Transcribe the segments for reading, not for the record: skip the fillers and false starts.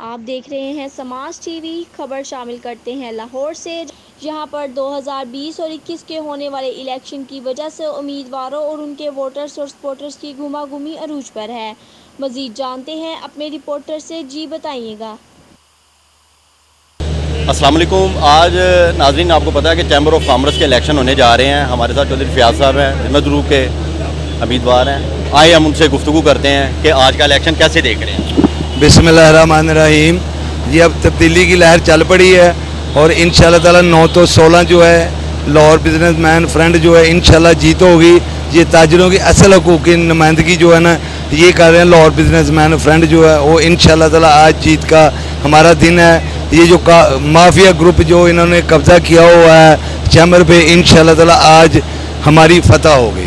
आप देख रहे हैं समाज टीवी। खबर शामिल करते हैं लाहौर से, जहां पर 2020 और 21 के होने वाले इलेक्शन की वजह से उम्मीदवारों और उनके वोटर्स और सपोर्टर्स की घुमाघुमी अरूज पर है। मजीद जानते हैं अपने रिपोर्टर से। जी बताइएगा। अस्सलाम वालेकुम। आज नाज़रीन, आपको पता है कि चैम्बर ऑफ कॉमर्स के इलेक्शन होने जा रहे हैं। हमारे साथ चौधरी फ़ियाज़ साहब हैं, हिम्मत ग्रुप के उम्मीदवार हैं। आइए हम उनसे गुफ्तगू करते हैं कि आज का इलेक्शन कैसे देख रहे हैं। बिस्मिल्लाहिर्रहमानिर्रहीम। ये अब तब्दीली की लहर चल पड़ी है और इंशाल्लाह ताला 9 तो 16 जो है लाहौर बिजनेसमैन फ्रंट जो है इंशाल्लाह जीत होगी। ये ताजरों की असल हकूक़ की नुमाइंदगी जो है ना ये कर रहे हैं लाहौर बिजनेसमैन फ्रंट जो है वो इंशाल्लाह ताला आज जीत का हमारा दिन है। ये जो माफिया ग्रुप जो इन्होंने कब्ज़ा किया हुआ है चैम्बर पे, इंशाल्लाह ताला आज हमारी फतह होगी।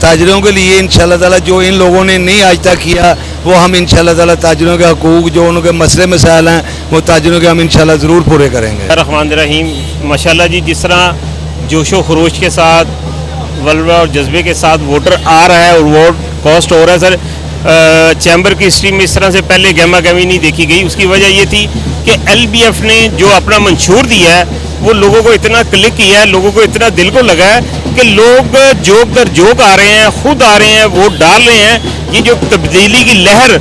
ताजरों के लिए इंशाल्लाह ताला जो इन लोगों ने नहीं आज तक किया वो हम इंशाल्लाह ताला ताजरों के हकूक़ जो उनके मसले मसाइल हैं वो ताजरों के हम इंशाल्लाह ज़रूर पूरे करेंगे। रहमानिर्रहीम। माशाल्लाह जी, जिस तरह जोशो खरोश के साथ वल्वा और जज्बे के साथ वोटर आ रहा है और वोट कॉस्ट हो रहा है सर, चैम्बर की हिस्ट्री में इस तरह से पहले गहमा गहमी नहीं देखी गई। उसकी वजह ये थी कि LBF ने जो अपना मंशूर दिया है वो लोगों को इतना क्लिक किया है, लोगों को इतना दिल को लगा है कि लोग जोक दर जोक आ रहे हैं, खुद आ रहे हैं, वोट डाल रहे हैं। ये जो तब्दीली की लहर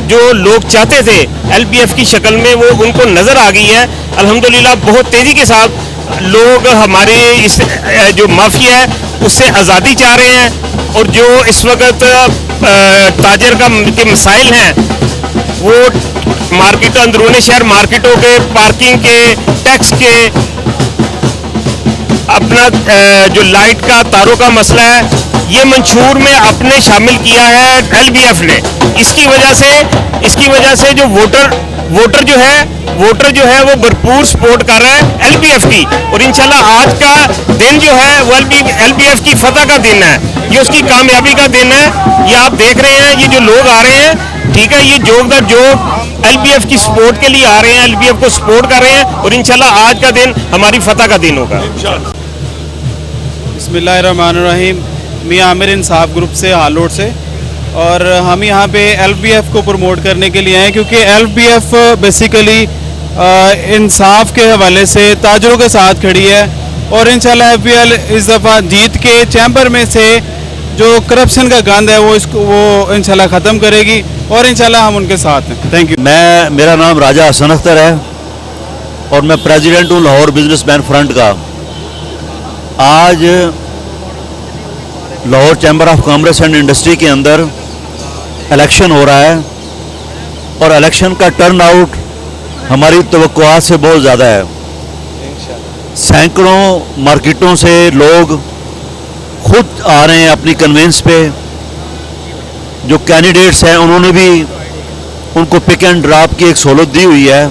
जो लोग चाहते थे LBF की शक्ल में वो उनको नज़र आ गई है। अल्हम्दुलिल्लाह बहुत तेज़ी के साथ लोग हमारे इस जो माफिया है उससे आज़ादी चाह रहे हैं और जो इस वक्त ताजर के मसाइल हैं वो मार्केटों, अंदरूनी शहर मार्केटों के, पार्किंग के, टैक्स के, अपना जो लाइट का तारों का मसला है, ये मंशूर में अपने शामिल किया है LBF ने। इसकी वजह से जो वोटर जो है वो भरपूर सपोर्ट कर रहा है LBF की। और इंशाल्लाह आज का दिन जो है वो LBF की फतह का दिन है, ये उसकी कामयाबी का दिन है। ये आप देख रहे हैं, ये जो लोग आ रहे हैं, ठीक है, ये जोक दर जोक LBF की सपोर्ट के लिए आ रहे हैं, LBF को सपोर्ट कर रहे हैं और इंशाल्लाह आज का दिन हमारी फतह का दिन होगा। बिस्मिल्लाहिर्रहमानिर्रहीम। मियां आमिर इंसाफ ग्रुप से हालोट से, और हम यहाँ पे LBF को प्रमोट करने के लिए आए क्योंकि LBF बेसिकली इंसाफ के हवाले से ताजरों के साथ खड़ी है और इंशाल्लाह FBL इस दफ़ा जीत के चैम्बर में से जो करप्शन का गंद है वो इंशाल्लाह ख़त्म करेगी और इंशाल्लाह हम उनके साथ हैं। Thank you. मेरा नाम राजा हसन अख्तर है और मैं प्रेसिडेंट हूँ लाहौर बिजनेसमैन फ्रंट का। आज Lahore chamber of commerce and industry के अंदर इलेक्शन हो रहा है और इलेक्शन का टर्न आउट हमारी तवक्कुआत से बहुत ज़्यादा है। सैकड़ों मार्केटों से लोग खुद आ रहे हैं अपनी कन्वेंस पे। जो कैंडिडेट्स हैं उन्होंने भी उनको पिक एंड ड्रॉप की एक सहूलत दी हुई है।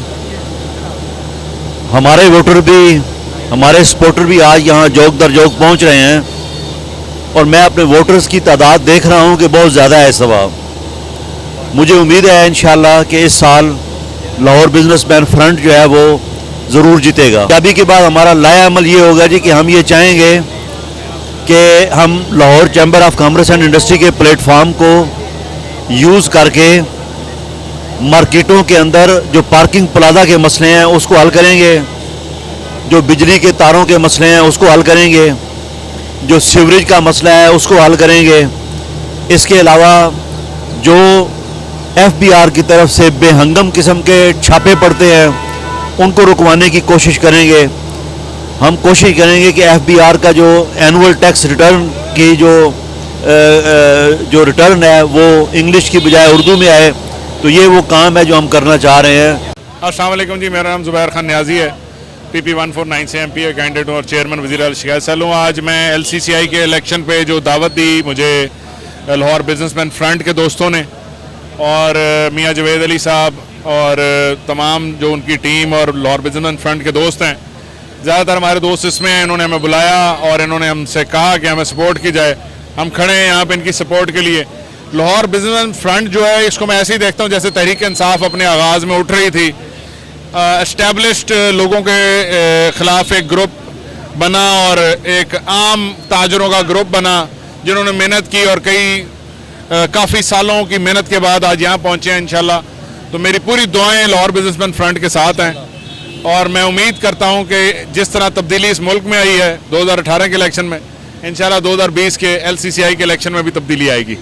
हमारे वोटर भी, हमारे सपोर्टर भी आज यहाँ जोक दर जोक पहुँच रहे हैं और मैं अपने वोटर्स की तादाद देख रहा हूँ कि बहुत ज़्यादा है इस दफ़ा। मुझे उम्मीद है इंशाल्लाह कि इस साल लाहौर बिजनेसमैन फ्रंट जो है वो ज़रूर जीतेगा। अभी के बाद हमारा लाया अमल ये होगा जी कि हम ये चाहेंगे कि हम Lahore chamber of commerce and industry के प्लेटफॉर्म को यूज़ करके मार्केटों के अंदर जो पार्किंग प्लाजा के मसले हैं उसको हल करेंगे, जो बिजली के तारों के मसले हैं उसको हल करेंगे, जो सीवरेज का मसला है उसको हल करेंगे। इसके अलावा जो FBR की तरफ से बेहंगम किस्म के छापे पड़ते हैं उनको रुकवाने की कोशिश करेंगे। हम कोशिश करेंगे कि FBR का जो एनुअल टैक्स रिटर्न की जो रिटर्न है वो इंग्लिश की बजाय उर्दू में आए। तो ये वो काम है जो हम करना चाह रहे हैं। अस्सलाम वालेकुम जी, मेरा नाम ज़ुबैर खान न्याजी है, PP 149 से MP कैंडिडेट हूँ और चेयरमैन वज़ीर शिकायत सेल हूँ। आज मैं LCCI के इलेक्शन पे जो दावत दी मुझे लाहौर बिजनेसमैन फ्रंट के दोस्तों ने और मियाँ जवेद अली साहब और तमाम जो उनकी टीम और लाहौर बिजनेसमैन फ्रंट के दोस्त हैं, ज़्यादातर हमारे दोस्त इसमें हैं, इन्होंने हमें बुलाया और इन्होंने हमसे कहा कि हमें सपोर्ट की जाए। हम खड़े हैं यहाँ पे इनकी सपोर्ट के लिए। लाहौर बिजनेसमैन फ्रंट जो है इसको मैं ऐसे ही देखता हूँ जैसे तहरीक इंसाफ अपने आगाज़ में उठ रही थी। एस्टेब्लिश्ड लोगों के ख़िलाफ़ एक ग्रुप बना और एक आम ताजरों का ग्रुप बना जिन्होंने मेहनत की और काफ़ी सालों की मेहनत के बाद आज यहाँ पहुँचे हैं। इंशाल्लाह तो मेरी पूरी दुआएं लाहौर बिजनेसमैन फ्रंट के साथ हैं और मैं उम्मीद करता हूं कि जिस तरह तब्दीली इस मुल्क में आई है 2018 के इलेक्शन में, इंशाल्लाह 2020 के LCCI के इलेक्शन में भी तब्दीली आएगी।